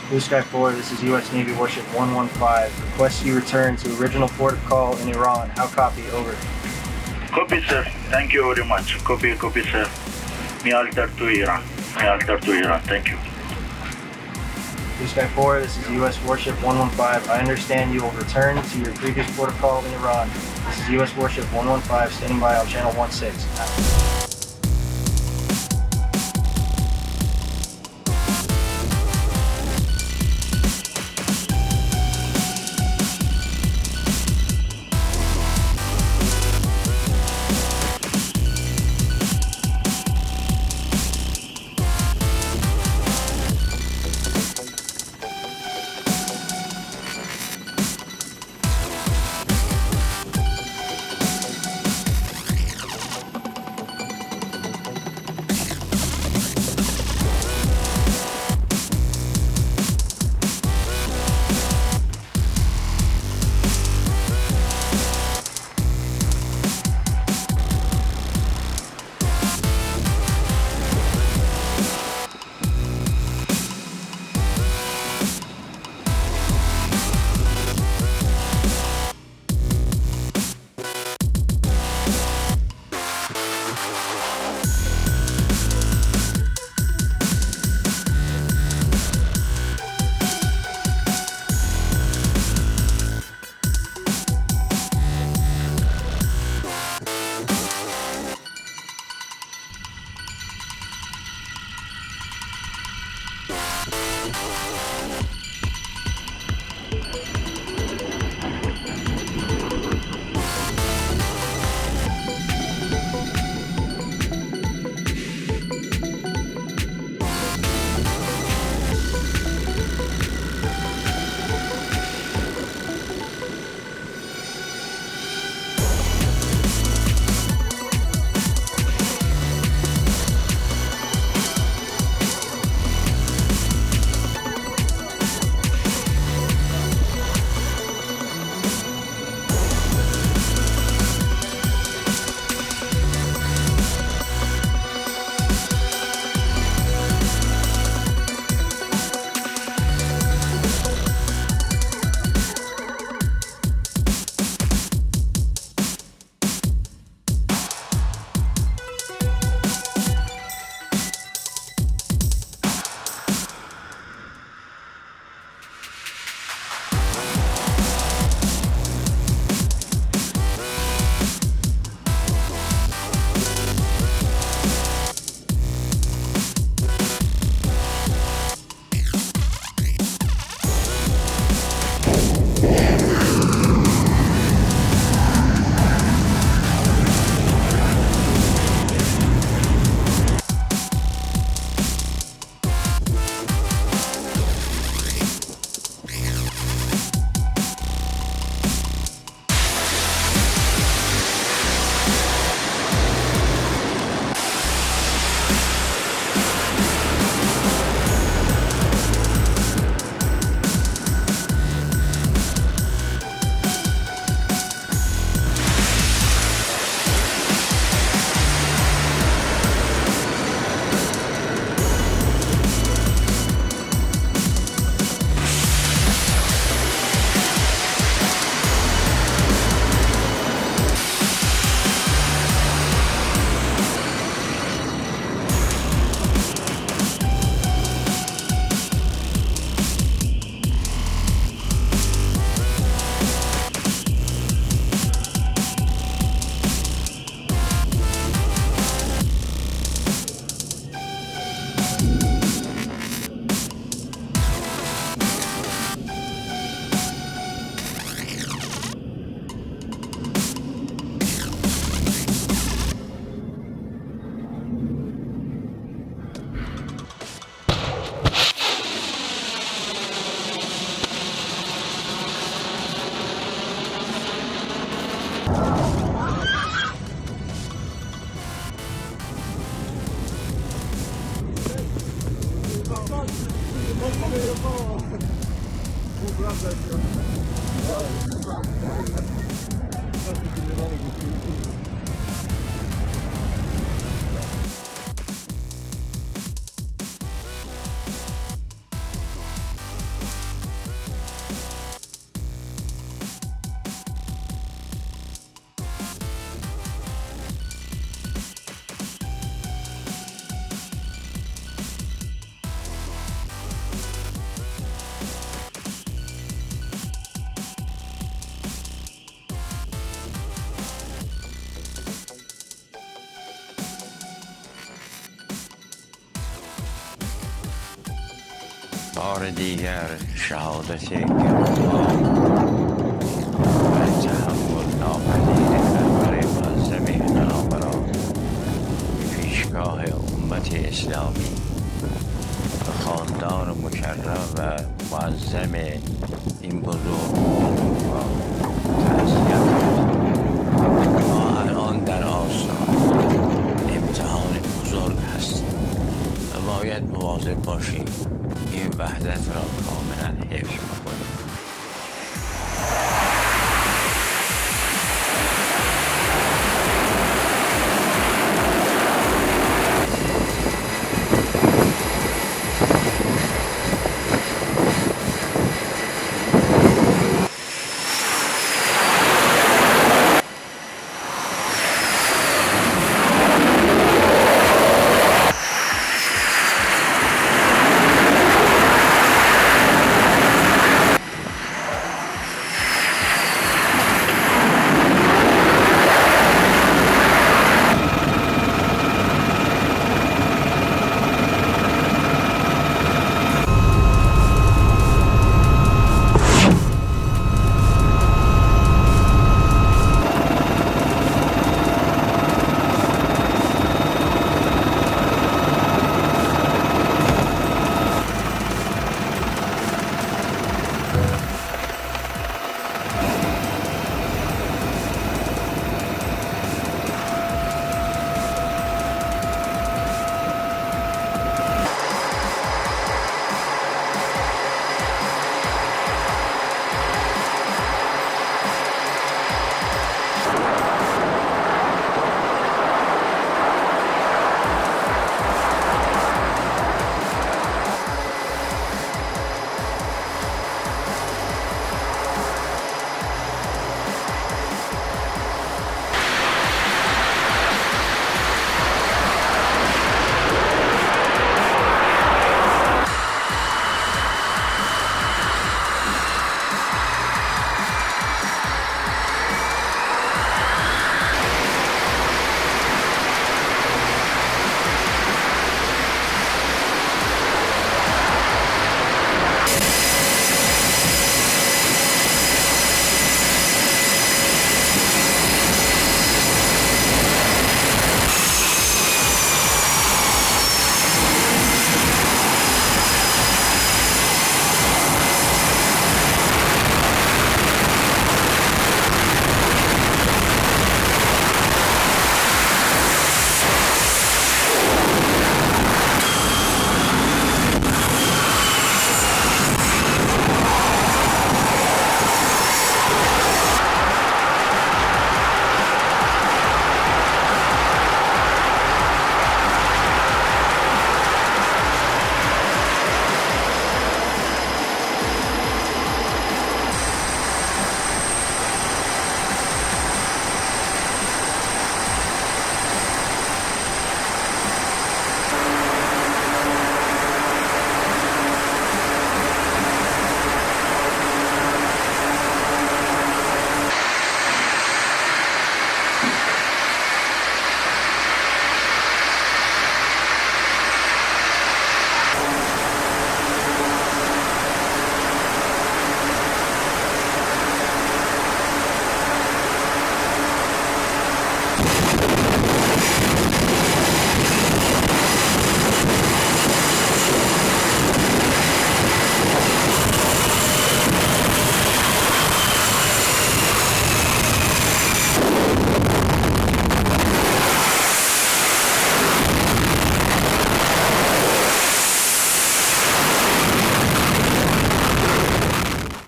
Blue Sky 4, this is U.S. Navy Warship 115. Request you return to original port of call in Iran. How copy? Over. Copy, sir. Thank you very much. Copy, sir. Me alter to Iran. Thank you. Blue Sky 4, this is U.S. Warship 115. I understand you will return to your previous port of call in Iran. This is U.S. Warship 115, standing by on channel 16. Out. بار دیگر شهادت گرامی‌ها و تحمل ناپذیر رهبر معظم انقلاب را پیشگاه امت اسلامی و خاندان مکرم و معظم این بزرگ را تعزیت ما الان در آستان امتحان بزرگ هستیم و باید مواظب باشیم این وحدت را